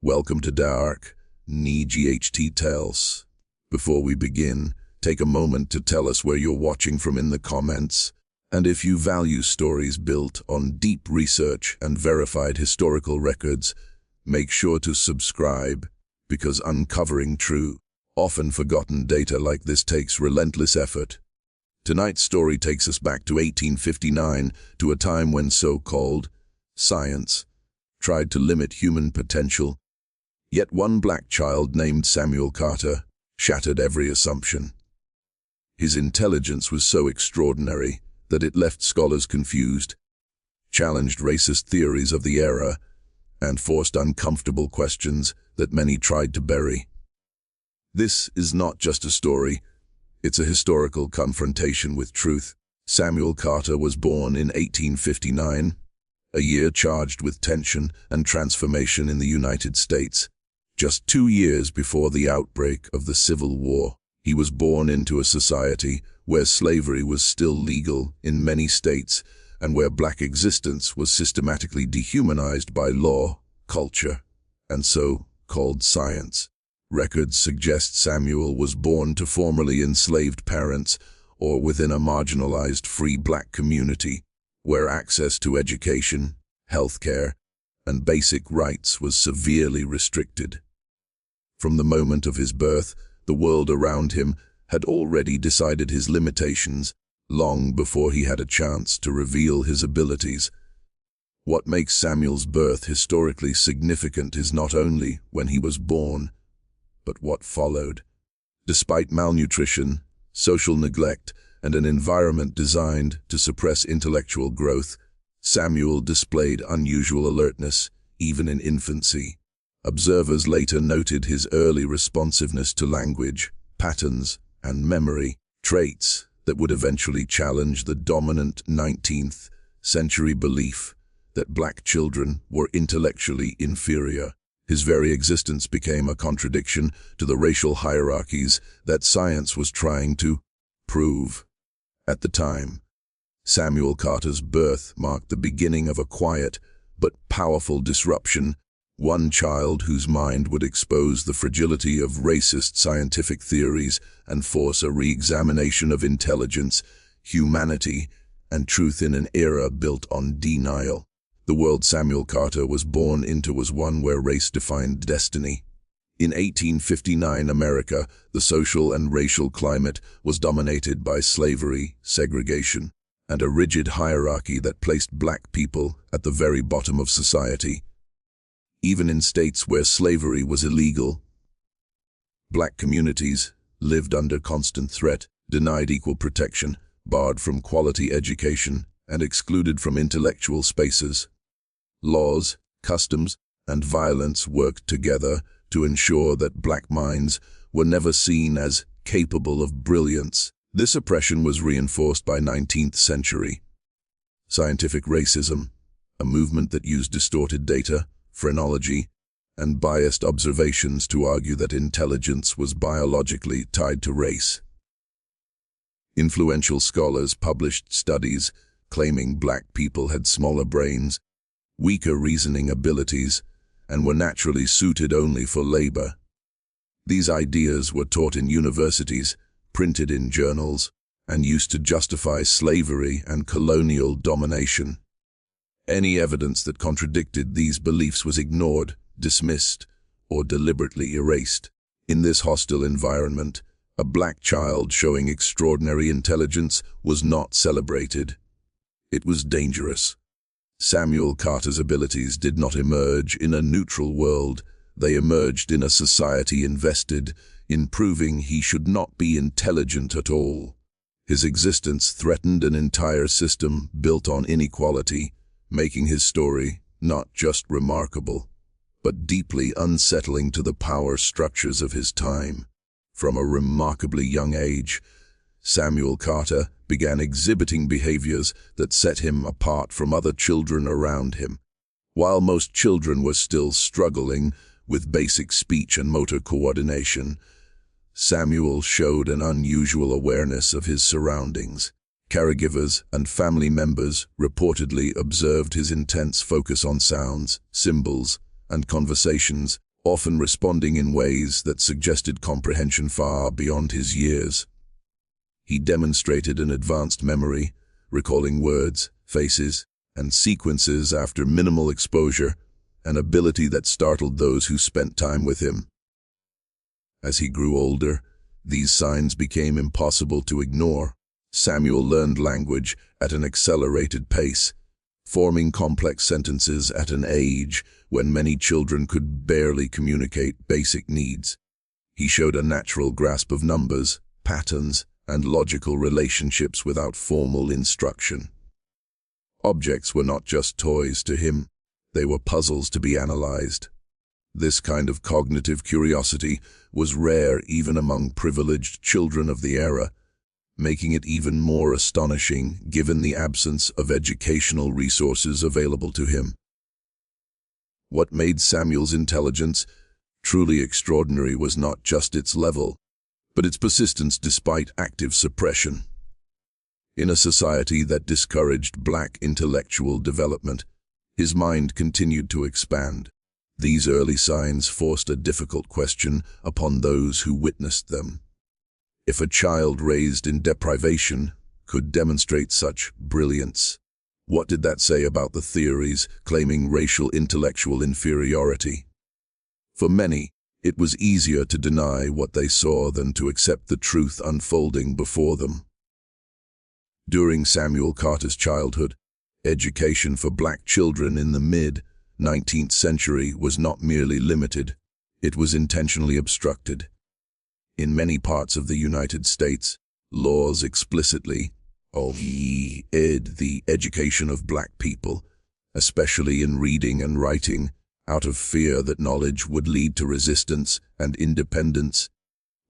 Welcome to Dark GHT Tales. Before we begin, take a moment to tell us where you're watching from in the comments. And if you value stories built on deep research and verified historical records, make sure to subscribe, because uncovering true, often forgotten data like this takes relentless effort. Tonight's story takes us back to 1859, to a time when so-called science tried to limit human potential. Yet one black child named Samuel Carter shattered every assumption. His intelligence was so extraordinary that it left scholars confused, challenged racist theories of the era, and forced uncomfortable questions that many tried to bury. This is not just a story, it's a historical confrontation with truth. Samuel Carter was born in 1859, a year charged with tension and transformation in the United States. Just 2 years before the outbreak of the Civil War, he was born into a society where slavery was still legal in many states and where black existence was systematically dehumanized by law, culture, and so-called science. Records suggest Samuel was born to formerly enslaved parents or within a marginalized free black community where access to education, healthcare, and basic rights was severely restricted. From the moment of his birth, the world around him had already decided his limitations long before he had a chance to reveal his abilities. What makes Samuel's birth historically significant is not only when he was born, but what followed. Despite malnutrition, social neglect, and an environment designed to suppress intellectual growth, Samuel displayed unusual alertness, even in infancy. Observers later noted his early responsiveness to language, patterns, and memory, traits that would eventually challenge the dominant 19th century belief that black children were intellectually inferior. His very existence became a contradiction to the racial hierarchies that science was trying to prove. At the time, Samuel Carter's birth marked the beginning of a quiet but powerful disruption, one child whose mind would expose the fragility of racist scientific theories and force a re-examination of intelligence, humanity, and truth in an era built on denial. The world Samuel Carter was born into was one where race defined destiny. In 1859 America, the social and racial climate was dominated by slavery, segregation, and a rigid hierarchy that placed black people at the very bottom of society. Even in states where slavery was illegal, black communities lived under constant threat, denied equal protection, barred from quality education, and excluded from intellectual spaces. Laws, customs, and violence worked together to ensure that black minds were never seen as capable of brilliance. This oppression was reinforced by 19th century scientific racism, a movement that used distorted data, phrenology, and biased observations to argue that intelligence was biologically tied to race. Influential scholars published studies claiming black people had smaller brains, weaker reasoning abilities, and were naturally suited only for labor. These ideas were taught in universities, printed in journals, and used to justify slavery and colonial domination. Any evidence that contradicted these beliefs was ignored, dismissed, or deliberately erased. In this hostile environment, a black child showing extraordinary intelligence was not celebrated. It was dangerous. Samuel Carter's abilities did not emerge in a neutral world. They emerged in a society invested in proving he should not be intelligent at all. His existence threatened an entire system built on inequality, making his story not just remarkable, but deeply unsettling to the power structures of his time. From a remarkably young age, Samuel Carter began exhibiting behaviors that set him apart from other children around him. While most children were still struggling with basic speech and motor coordination, Samuel showed an unusual awareness of his surroundings. Caregivers and family members reportedly observed his intense focus on sounds, symbols, and conversations often responding in ways that suggested comprehension far beyond his years. He demonstrated an advanced memory, recalling words, faces, and sequences after minimal exposure, an ability that startled those who spent time with him. As he grew older, these signs became impossible to ignore. Samuel learned language at an accelerated pace, forming complex sentences at an age when many children could barely communicate basic needs. He showed a natural grasp of numbers, patterns, and logical relationships without formal instruction. Objects were not just toys to him, they were puzzles to be analyzed. This kind of cognitive curiosity was rare even among privileged children of the era, making it even more astonishing given the absence of educational resources available to him. What made Samuel's intelligence truly extraordinary was not just its level, but its persistence despite active suppression. In a society that discouraged black intellectual development, his mind continued to expand. These early signs forced a difficult question upon those who witnessed them. If a child raised in deprivation could demonstrate such brilliance, what did that say about the theories claiming racial intellectual inferiority? For many, it was easier to deny what they saw than to accept the truth unfolding before them. During Samuel Carter's childhood, education for black children in the mid-19th century was not merely limited, it was intentionally obstructed. In many parts of the United States, laws explicitly forbid the education of black people, especially in reading and writing, out of fear that knowledge would lead to resistance and independence.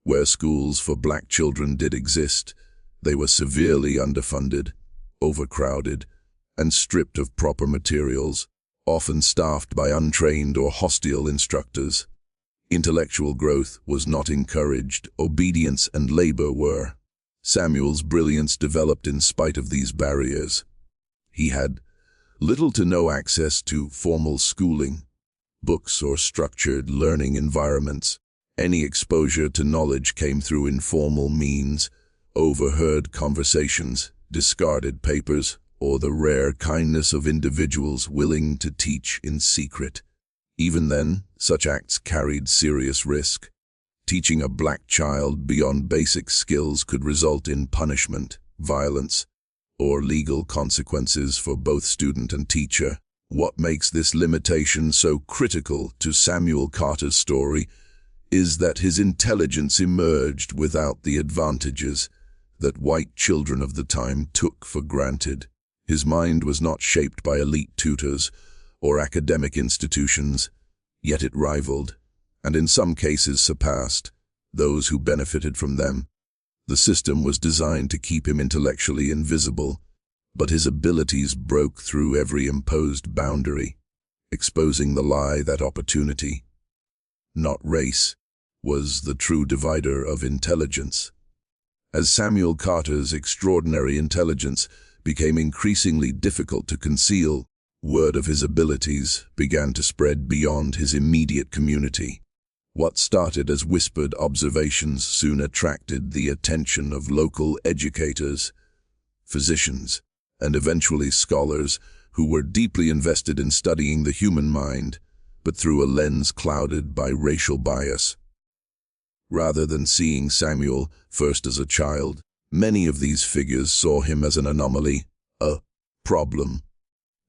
Where schools for black children did exist, they were severely underfunded, overcrowded, and stripped of proper materials, often staffed by untrained or hostile instructors. Intellectual growth was not encouraged, obedience and labor were. Samuel's brilliance developed in spite of these barriers. He had little to no access to formal schooling, books or structured learning environments. Any exposure to knowledge came through informal means, overheard conversations, discarded papers, or the rare kindness of individuals willing to teach in secret. Even then, such acts carried serious risk. Teaching a black child beyond basic skills could result in punishment, violence, or legal consequences for both student and teacher. What makes this limitation so critical to Samuel Carter's story is that his intelligence emerged without the advantages that white children of the time took for granted. His mind was not shaped by elite tutors or academic institutions, yet it rivaled, and in some cases surpassed, those who benefited from them. The system was designed to keep him intellectually invisible, but his abilities broke through every imposed boundary, exposing the lie that opportunity, not race, was the true divider of intelligence. As Samuel Carter's extraordinary intelligence became increasingly difficult to conceal, word of his abilities began to spread beyond his immediate community. What started as whispered observations soon attracted the attention of local educators, physicians, and eventually scholars who were deeply invested in studying the human mind, but through a lens clouded by racial bias. Rather than seeing Samuel first as a child, many of these figures saw him as an anomaly, a problem,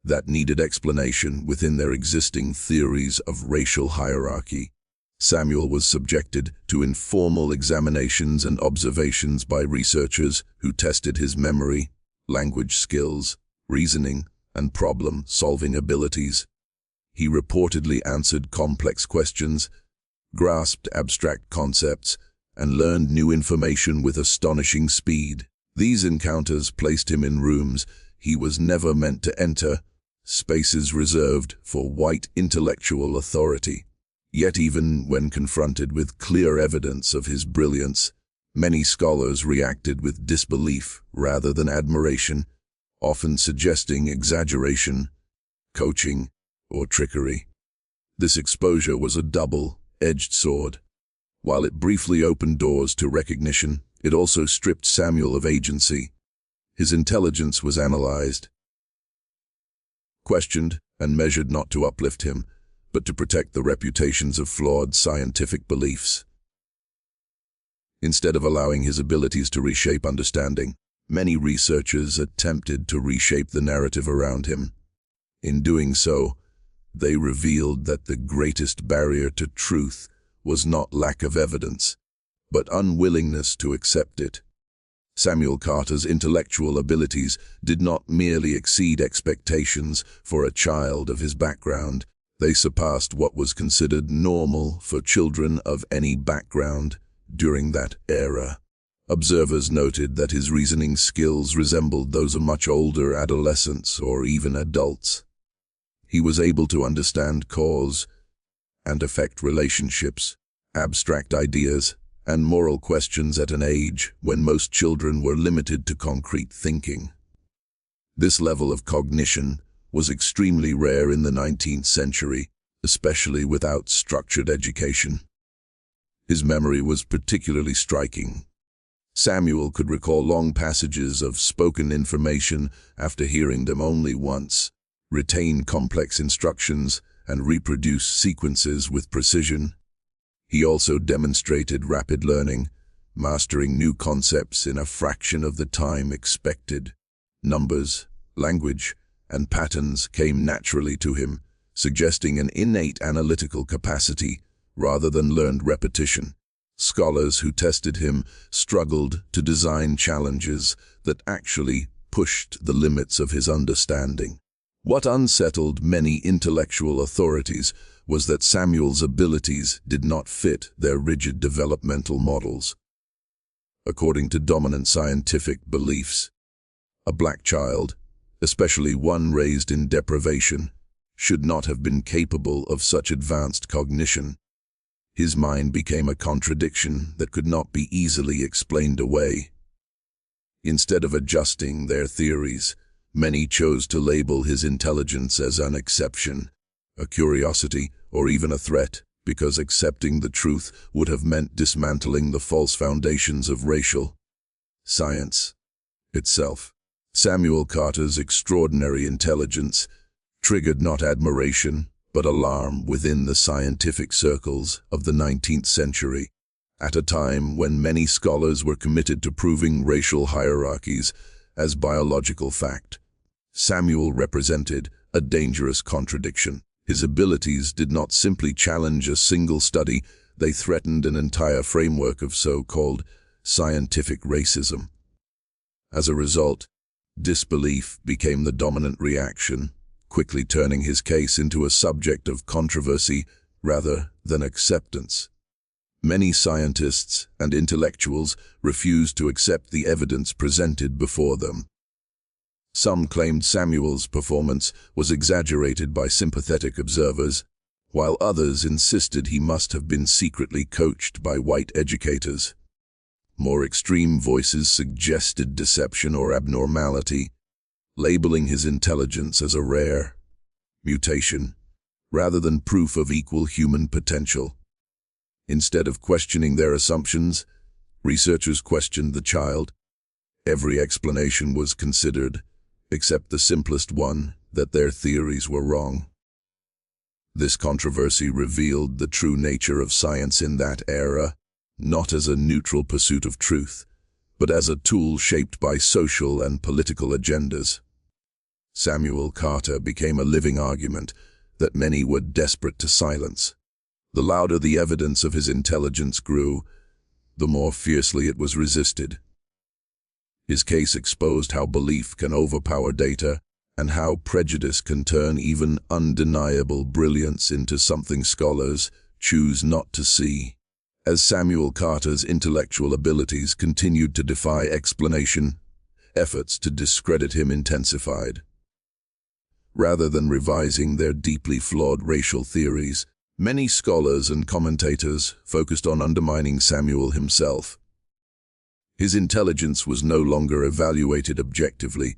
that needed explanation within their existing theories of racial hierarchy. Samuel was subjected to informal examinations and observations by researchers who tested his memory, language skills, reasoning, and problem-solving abilities. He reportedly answered complex questions, grasped abstract concepts, and learned new information with astonishing speed. These encounters placed him in rooms he was never meant to enter, spaces reserved for white intellectual authority. Yet even when confronted with clear evidence of his brilliance, many scholars reacted with disbelief rather than admiration, often suggesting exaggeration, coaching, or trickery. This exposure was a double-edged sword. While it briefly opened doors to recognition, it also stripped Samuel of agency. His intelligence was analyzed, questioned, and measured not to uplift him, but to protect the reputations of flawed scientific beliefs. Instead of allowing his abilities to reshape understanding, many researchers attempted to reshape the narrative around him. In doing so, they revealed that the greatest barrier to truth was not lack of evidence, but unwillingness to accept it. Samuel Carter's intellectual abilities did not merely exceed expectations for a child of his background. They surpassed what was considered normal for children of any background during that era. Observers noted that his reasoning skills resembled those of much older adolescents or even adults. He was able to understand cause and effect relationships, abstract ideas, and moral questions at an age when most children were limited to concrete thinking. This level of cognition was extremely rare in the 19th century, especially without structured education. His memory was particularly striking. Samuel could recall long passages of spoken information after hearing them only once, retain complex instructions, and reproduce sequences with precision. He also demonstrated rapid learning, mastering new concepts in a fraction of the time expected. Numbers, language, and patterns came naturally to him, suggesting an innate analytical capacity rather than learned repetition. Scholars who tested him struggled to design challenges that actually pushed the limits of his understanding. What unsettled many intellectual authorities was that Samuel's abilities did not fit their rigid developmental models. According to dominant scientific beliefs, a black child, especially one raised in deprivation, should not have been capable of such advanced cognition. His mind became a contradiction that could not be easily explained away. Instead of adjusting their theories, many chose to label his intelligence as an exception, a curiosity, or even a threat, because accepting the truth would have meant dismantling the false foundations of racial science itself. Samuel Carter's extraordinary intelligence triggered not admiration, but alarm within the scientific circles of the 19th century. At a time when many scholars were committed to proving racial hierarchies as biological fact, Samuel represented a dangerous contradiction. His abilities did not simply challenge a single study, they threatened an entire framework of so-called scientific racism. As a result, disbelief became the dominant reaction, quickly turning his case into a subject of controversy rather than acceptance. Many scientists and intellectuals refused to accept the evidence presented before them. Some claimed Samuel's performance was exaggerated by sympathetic observers, while others insisted he must have been secretly coached by white educators. More extreme voices suggested deception or abnormality, labeling his intelligence as a rare mutation, rather than proof of equal human potential. Instead of questioning their assumptions, researchers questioned the child. Every explanation was considered, except the simplest one, that their theories were wrong. This controversy revealed the true nature of science in that era, not as a neutral pursuit of truth, but as a tool shaped by social and political agendas. Samuel Carter became a living argument that many were desperate to silence. The louder the evidence of his intelligence grew, the more fiercely it was resisted. His case exposed how belief can overpower data and how prejudice can turn even undeniable brilliance into something scholars choose not to see. As Samuel Carter's intellectual abilities continued to defy explanation, efforts to discredit him intensified. Rather than revising their deeply flawed racial theories, many scholars and commentators focused on undermining Samuel himself. His intelligence was no longer evaluated objectively.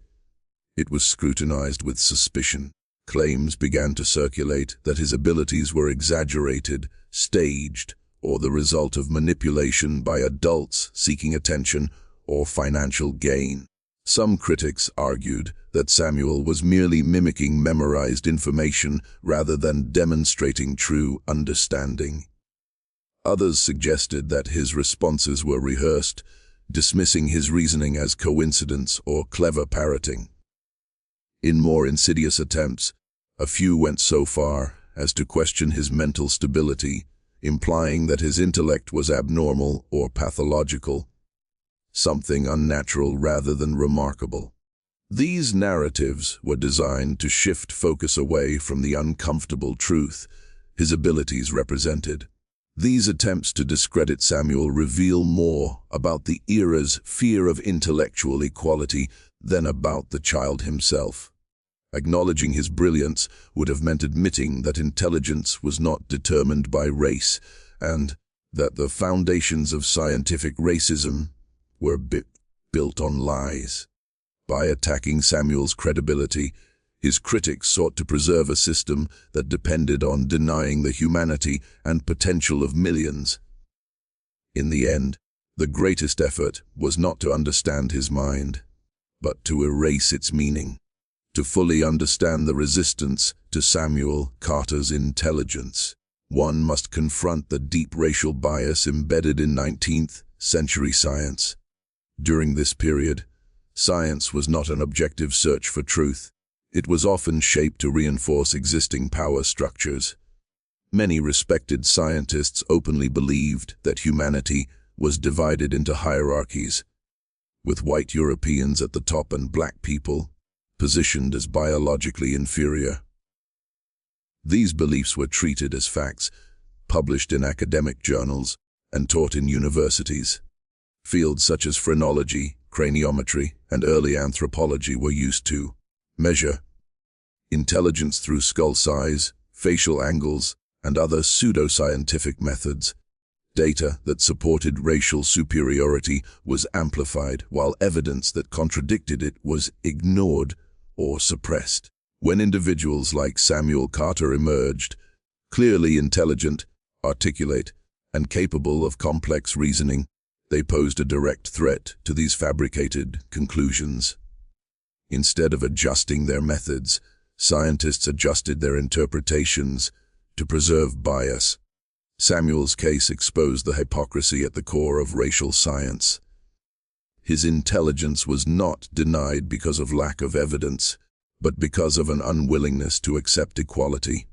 It was scrutinized with suspicion. Claims began to circulate that his abilities were exaggerated, staged, or the result of manipulation by adults seeking attention or financial gain. Some critics argued that Samuel was merely mimicking memorized information rather than demonstrating true understanding. Others suggested that his responses were rehearsed, dismissing his reasoning as coincidence or clever parroting. In more insidious attempts, a few went so far as to question his mental stability, implying that his intellect was abnormal or pathological, something unnatural rather than remarkable. These narratives were designed to shift focus away from the uncomfortable truth his abilities represented. These attempts to discredit Samuel reveal more about the era's fear of intellectual equality than about the child himself. Acknowledging his brilliance would have meant admitting that intelligence was not determined by race and that the foundations of scientific racism were built on lies. By attacking Samuel's credibility, his critics sought to preserve a system that depended on denying the humanity and potential of millions. In the end, the greatest effort was not to understand his mind, but to erase its meaning. To fully understand the resistance to Samuel Carter's intelligence, one must confront the deep racial bias embedded in 19th century science. During this period, science was not an objective search for truth. It was often shaped to reinforce existing power structures. Many respected scientists openly believed that humanity was divided into hierarchies, with white Europeans at the top and black people positioned as biologically inferior. These beliefs were treated as facts, published in academic journals, and taught in universities. Fields such as phrenology, craniometry, and early anthropology were used to measure intelligence through skull size, facial angles, and other pseudoscientific methods. Data that supported racial superiority was amplified, while evidence that contradicted it was ignored or suppressed. When individuals like Samuel Carter emerged, clearly intelligent, articulate, and capable of complex reasoning, they posed a direct threat to these fabricated conclusions. Instead of adjusting their methods, scientists adjusted their interpretations to preserve bias. Samuel's case exposed the hypocrisy at the core of racial science. His intelligence was not denied because of lack of evidence, but because of an unwillingness to accept equality.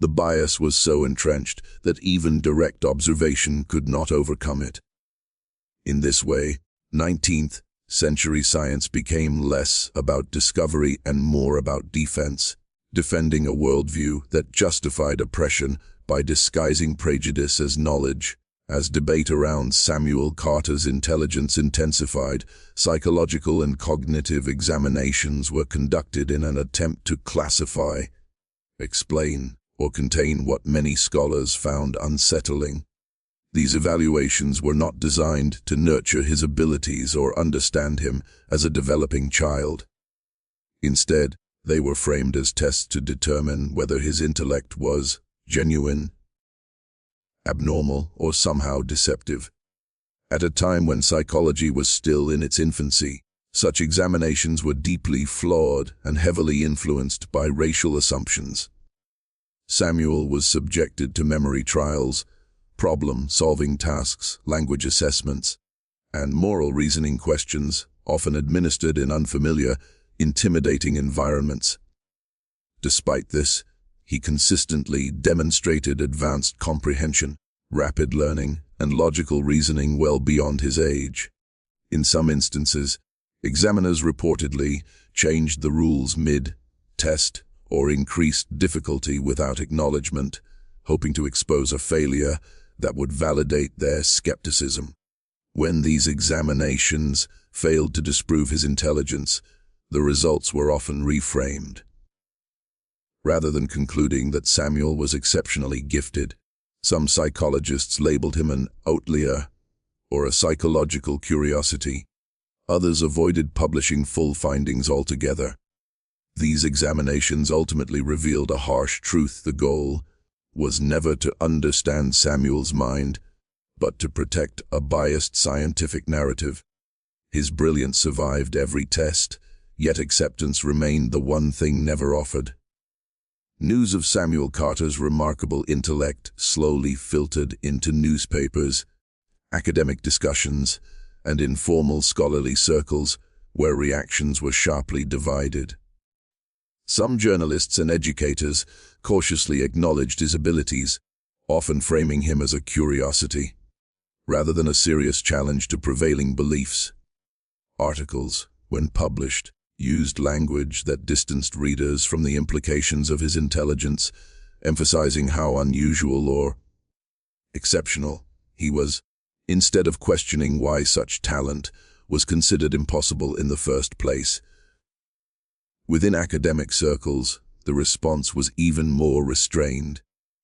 The bias was so entrenched that even direct observation could not overcome it. In this way, 19th century science became less about discovery and more about defense, defending a worldview that justified oppression by disguising prejudice as knowledge. As debate around Samuel Carter's intelligence intensified, psychological and cognitive examinations were conducted in an attempt to classify, explain, or contain what many scholars found unsettling. These evaluations were not designed to nurture his abilities or understand him as a developing child. Instead, they were framed as tests to determine whether his intellect was genuine, abnormal, or somehow deceptive. At a time when psychology was still in its infancy, such examinations were deeply flawed and heavily influenced by racial assumptions. Samuel was subjected to memory trials, problem-solving tasks, language assessments, and moral reasoning questions, often administered in unfamiliar, intimidating environments. Despite this, he consistently demonstrated advanced comprehension, rapid learning, and logical reasoning well beyond his age. In some instances, examiners reportedly changed the rules mid-test or increased difficulty without acknowledgement, hoping to expose a failure that would validate their skepticism. When these examinations failed to disprove his intelligence, the results were often reframed. Rather than concluding that Samuel was exceptionally gifted, some psychologists labeled him an outlier or a psychological curiosity. Others avoided publishing full findings altogether. These examinations ultimately revealed a harsh truth. The goal was never to understand Samuel's mind, but to protect a biased scientific narrative. His brilliance survived every test, yet acceptance remained the one thing never offered. News of Samuel Carter's remarkable intellect slowly filtered into newspapers, academic discussions, and informal scholarly circles where reactions were sharply divided. Some journalists and educators cautiously acknowledged his abilities, often framing him as a curiosity, rather than a serious challenge to prevailing beliefs. Articles, when published, used language that distanced readers from the implications of his intelligence, emphasizing how unusual or exceptional he was, instead of questioning why such talent was considered impossible in the first place. Within academic circles, the response was even more restrained.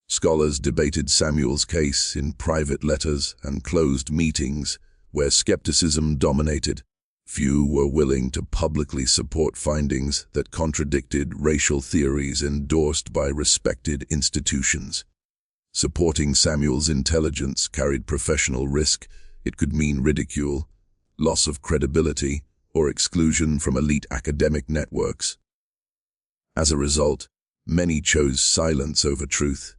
Scholars debated Samuel's case in private letters and closed meetings, where skepticism dominated. Few were willing to publicly support findings that contradicted racial theories endorsed by respected institutions. Supporting Samuel's intelligence carried professional risk. It could mean ridicule, loss of credibility, or exclusion from elite academic networks. As a result, many chose silence over truth.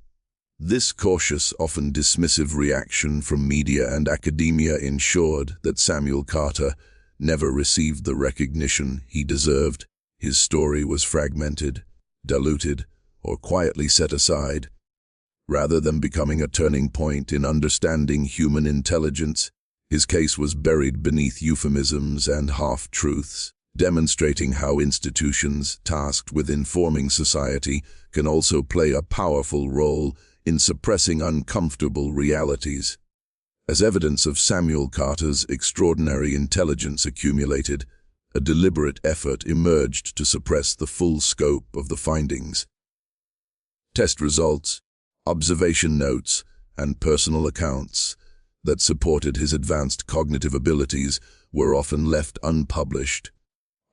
This cautious, often dismissive reaction from media and academia ensured that Samuel Carter never received the recognition he deserved. His story was fragmented, diluted, or quietly set aside. Rather than becoming a turning point in understanding human intelligence, his case was buried beneath euphemisms and half-truths, demonstrating how institutions tasked with informing society can also play a powerful role in suppressing uncomfortable realities. As evidence of Samuel Carter's extraordinary intelligence accumulated, a deliberate effort emerged to suppress the full scope of the findings. Test results, observation notes, and personal accounts that supported his advanced cognitive abilities were often left unpublished,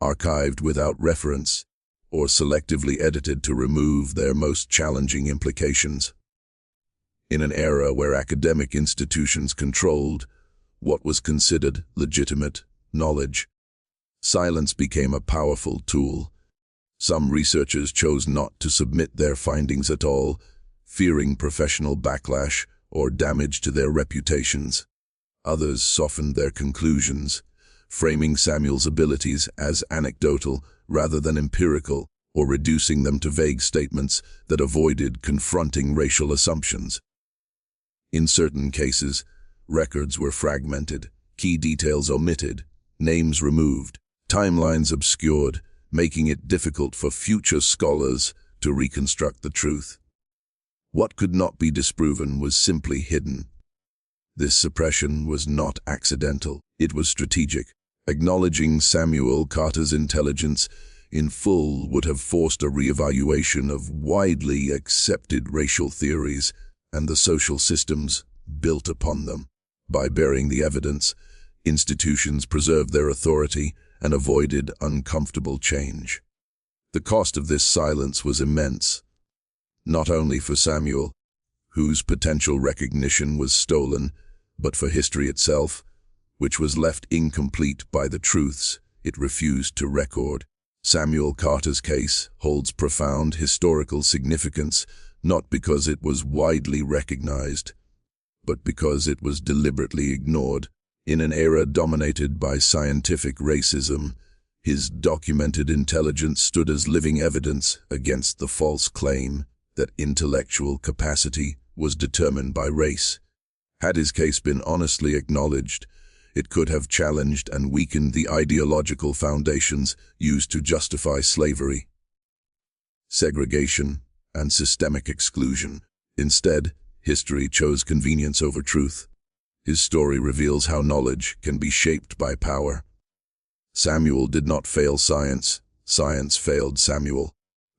archived without reference, or selectively edited to remove their most challenging implications. In an era where academic institutions controlled what was considered legitimate knowledge, silence became a powerful tool. Some researchers chose not to submit their findings at all, fearing professional backlash or damage to their reputations. Others softened their conclusions, framing Samuel's abilities as anecdotal rather than empirical, or reducing them to vague statements that avoided confronting racial assumptions. In certain cases, records were fragmented, key details omitted, names removed, timelines obscured, making it difficult for future scholars to reconstruct the truth. What could not be disproven was simply hidden. This suppression was not accidental, it was strategic. Acknowledging Samuel Carter's intelligence in full would have forced a reevaluation of widely accepted racial theories and the social systems built upon them. By burying the evidence, institutions preserved their authority and avoided uncomfortable change. The cost of this silence was immense, not only for Samuel, whose potential recognition was stolen, but for history itself, which was left incomplete by the truths it refused to record. Samuel Carter's case holds profound historical significance, not because it was widely recognized, but because it was deliberately ignored. In an era dominated by scientific racism, his documented intelligence stood as living evidence against the false claim that intellectual capacity was determined by race. Had his case been honestly acknowledged, it could have challenged and weakened the ideological foundations used to justify slavery, segregation, and systemic exclusion. Instead, history chose convenience over truth. His story reveals how knowledge can be shaped by power. Samuel did not fail science, science failed Samuel.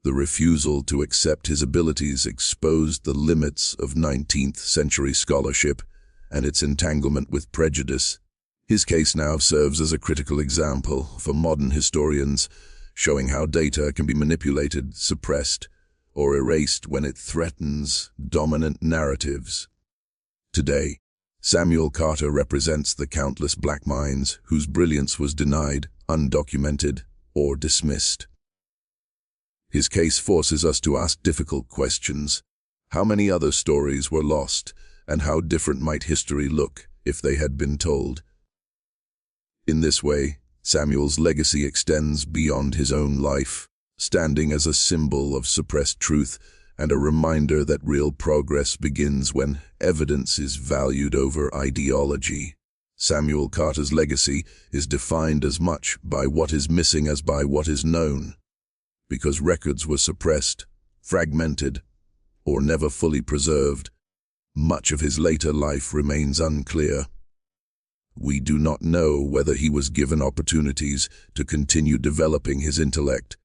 The refusal to accept his abilities exposed the limits of 19th century scholarship and its entanglement with prejudice. His case now serves as a critical example for modern historians, showing how data can be manipulated, suppressed, or erased when it threatens dominant narratives. Today, Samuel Carter represents the countless black minds whose brilliance was denied, undocumented, or dismissed. His case forces us to ask difficult questions. How many other stories were lost, and how different might history look if they had been told? In this way, Samuel's legacy extends beyond his own life, standing as a symbol of suppressed truth and a reminder that real progress begins when evidence is valued over ideology. Samuel Carter's legacy is defined as much by what is missing as by what is known. Because records were suppressed, fragmented, or never fully preserved, much of his later life remains unclear. We do not know whether he was given opportunities to continue developing his intellect,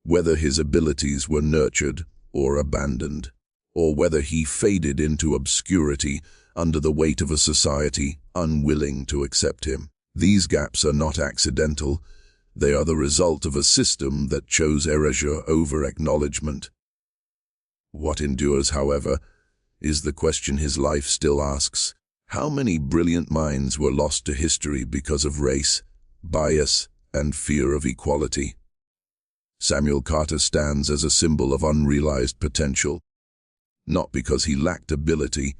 whether his abilities were nurtured or abandoned, or whether he faded into obscurity under the weight of a society unwilling to accept him. These gaps are not accidental. They are the result of a system that chose erasure over acknowledgement. What endures, however, is the question his life still asks. How many brilliant minds were lost to history because of race, bias, and fear of equality? Samuel Carter stands as a symbol of unrealized potential, not because he lacked ability,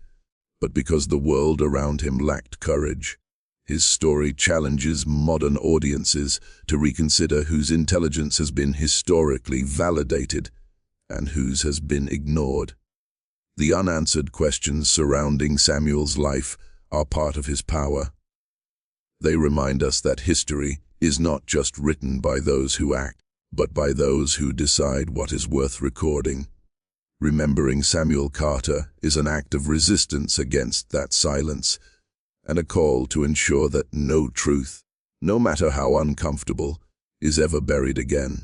but because the world around him lacked courage. His story challenges modern audiences to reconsider whose intelligence has been historically validated and whose has been ignored. The unanswered questions surrounding Samuel's life are part of his power. They remind us that history is not just written by those who act, but by those who decide what is worth recording. Remembering Samuel Carter is an act of resistance against that silence, and a call to ensure that no truth, no matter how uncomfortable, is ever buried again.